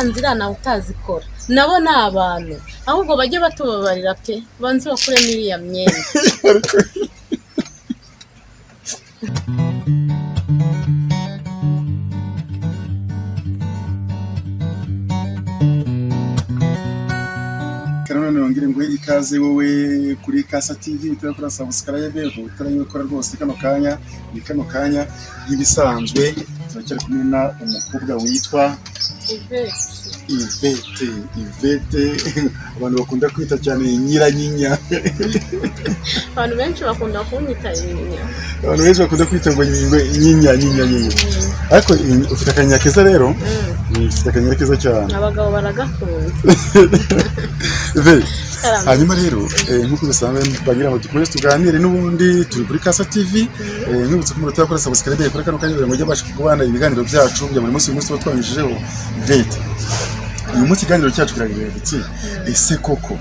nzira nawe utazikora nabo ni abantu ahubwo bajye batubabarira pe banze bakuremo iriya myenda. None ngire ngo ikaze wowe kuri Kasa TV utakora subscribe utarayikora rwose kano kanya yibisanzwe turacyari kumwe na umukobwa witwa Ivete abantu bakunda kwita cyane nyiranyinya. Abantu benshi bakunda kunyita nyinya. Abantu benshi bakunda kwita ngo nyinya. Ariko ufite akanya keza rero. Ufite akanya keza cyane. Abagabo baragakunda. Hanyuma rero nkuko bisanzwe bagira ngo dukomeze tuganire n'ubundi turi kuri Kasa TV. Nkubutse ko mutakora subscribe kuri kano kanya ngo bashaka kubana ibiganiro byacu bya buri munsi twanyujijeho Ivete. Uyu munsi ikiganiro cyacu kiragira giti ese koko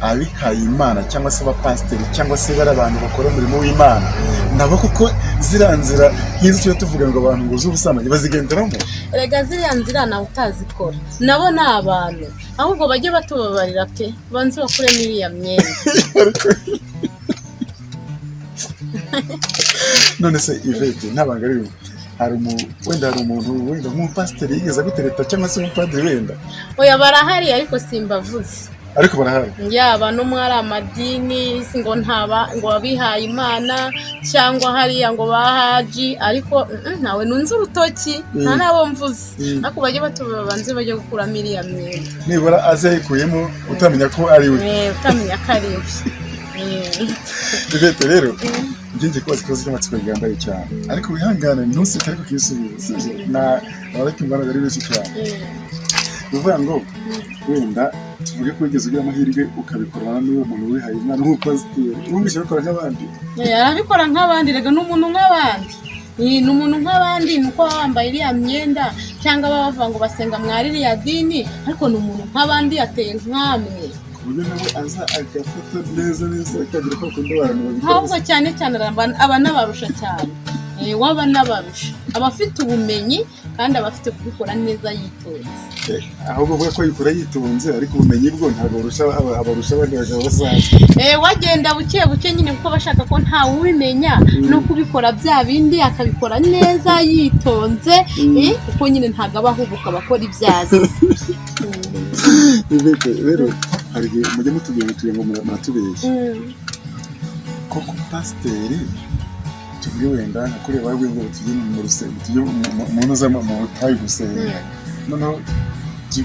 abihaye Imana cyangwa se abapasiteri cyangwa se bari abantu bakora umurimo w'Imana nabo koko ziranzira nk'izo cyo tuvuga ngo abantu ngo z'ubusamanye bazigenderamo. Erega ziriya nzira nawe utazikora nabo ni abantu ahubwo bajye batubabarira pe banze bakuremo iriya myenda. None se Ivete ntabanga ari hari umuntu wenda nk'umupasiteri yigeze gutereta cyangwa se umupadiri wenda? Oya barahari ariko simbavuze. Ariko barahari yaba no mwari amadini ngo ngo abihaye Imana cyangwa hariya ngo bahaji ariko ntawe nunze urutoki nta nabo mvuze ariko bajye batubanze bajye gukuramo iriya myenda nibura azayikuyemo utamenya ko ari we utamenya ko ari we. Ivete rero nginge kwazi koze cy'amatsiko yambaye cyane ariko wihangane ntusite ariko kisubiza na abakimbana ari benshi cyane. Uvuga ngo wenda tuvuge ko ugeze ugira amahirwe ukabikorana n'uwo muntu wihaye Imana nk'umupasiteri wumvise bakora nk'abandi. Arabikora nk'abandi rega n'umuntu nk'abandi. Ni umuntu nk'abandi nuko wambaye iriya myenda cyangwa bavuga ngo basenga mwari iriya dini ariko ni umuntu nk'abandi yateye nk'amwe. Uburyo nawe aza agafata neza akagira ko akunda abantu babikora. Ahubwo cyane aba n'abarusha cyane. Waba n'abarusha abafite ubumenyi kandi abafite kubikora neza yitonze. Ahubwo uvuga ko yikora yitonze ariko ubumenyi bwo ntabwo abarusha bagaragara basanzwe. Wagenda buke nyine kuko bashaka ko ntawe ubimenya no kubikora bya bindi akabikora neza yitonze kuko nyine ntago abahubuka bakora ibyazi. Rero hari mujye mutubwira ngo muratubeshye koko pasiteri tuvuge wenda nakuri bawe ngo tujye mu rusengero tujye mu ntuzama mu tayi gusenga noneho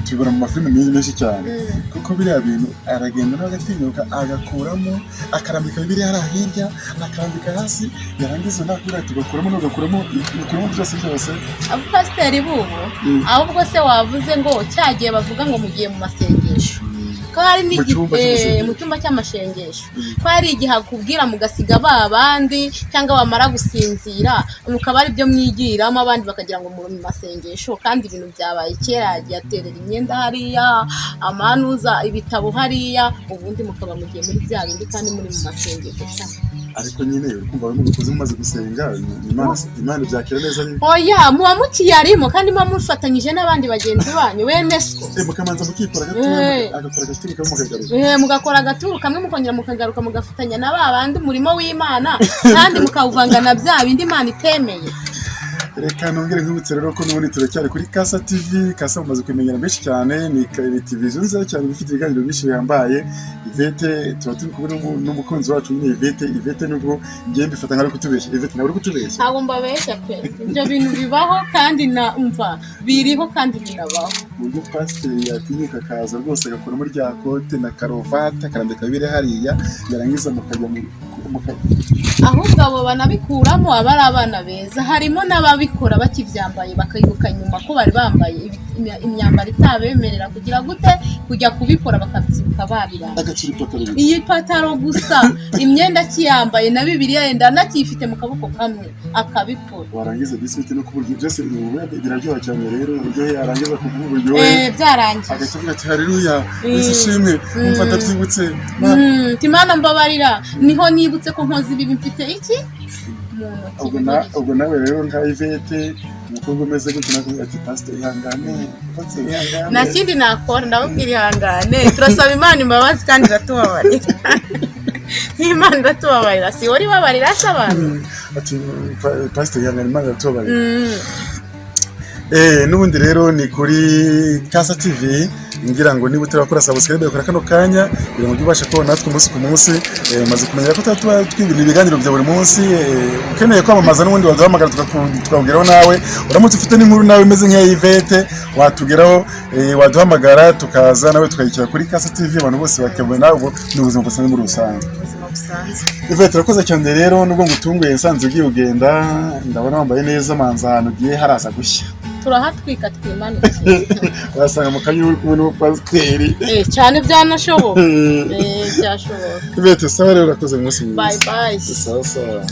tubona mu mafilime menshi cyane kuko biriya bintu aragenda n'agatinyuka agakuramo akarambika bibiri hari hirya akarambika hasi yarangiza nakura tugakuramo byose. Abapasiteri bubu ahubwo se wavuze ngo cyagiye bavuga ngo mugiye mu masengesho ko hari mu cyumba cy'amashengesho ko hari igihe akubwira mugasiga babandi cyangwa bamara gusinzira mukaba ari byo mwigiramo abandi bakagira ngo muri mu masengesho kandi ibintu byabaye kera yagiye aterera imyenda hariya amanuza ibitabo hariya ubundi mukaba mugiye muri bya bindi kandi muri mu masengesho. Ariko nyine ukumva bamwe mukoze mumaze gusenga Imana byakira neza nyine. Oya muba mukiyarimo kandi muba mufatanyije n'abandi bagenzi banyu bene so. Mukamanza mukikora agakora agaturu kamwe mukagaruka. Mugakora agaturu kamwe mukongera mukagaruka mugafatanya na babandi umurimo w'Imana kandi mukawuvanga na bya bindi Imana itemeye. Reka nongere nkubutse rero ko n'ubundi turacyari kuri Kasa TV. Kasa mumaze kumenyera benshi cyane ni TV nziza cyane bifite ibiganiro byinshi bihambaye. Ivete tuba turi kumwe n'umukunzi wacu nyine Ivete nubwo ngiye mbifata nk'ari kutubeshya. Ivete nawe uri kutubeshya? Ntabwo mbabeshya pe ibyo bintu bibaho kandi umva biriho kandi binabaho. Uburyo pasiteri yatinyuka akaza rwose agakora muri rya kote na karuvati akarambika bibiri hariya yarangiza mukajya ahubwo abo banabikuramo aba ari abana beza harimo n'ababikora bakibyambaye bakayibuka nyuma ko bari bambaye imyambaro itabemerera kugira gute kujya kubikora bakabyibuka babirana. Iyi pataro gusa imyenda kiyambaye na Bibiliya yenda nakifite mu kaboko kamwe akabikora. Warangiza bisite no kuburyo byose biraryoha cyane rero uburyo yarangiza kuvuga uburyo byarangiye agakivuga ati haleluya isishimwe umfata byibutse Imana mbabarira niho nibutse ko nkoze ibi mfite iki ubwo nawe rero nka Ivete umukobwa umeze gutyo nakubwira ati pastor ihangane nta kindi nakora ndabubwira ihangane turasaba Imana imbabazi kandi iratubabarira Imana iratubabarira si wari babarira se abantu ati pastor ihangane Imana iratubabarira n'ubundi rero ni kuri Casa TV ngira ngo niba utarakora subscribe ukora kano kanya kugira ngo ubashe kubona natwe umunsi ku munsi maze kumenyera ko tuba twibira ibiganiro bya buri munsi ukeneye kwamamaza n'ubundi waduhamagara tukabwiraho nawe uramutse ufite n'inkuru nawe imeze nk'iya Ivete watugeraho waduhamagara tukaza nawe tukayikira kuri Casa TV abantu bose bakabona ubu n'ubuzima busanzwe muri rusange Ivete urakoze cyane rero nubwo ngutunguye nsanze ugiye ugenda ndabona wambaye neza manza ahantu ugiye haraza gushya turahatwika twimanuke wasanga mu kanya uri kumwe n'umupasiteri cyane byanashoboka byashoboka Ivete sawa rero urakoze umunsi mwiza bye bye sawa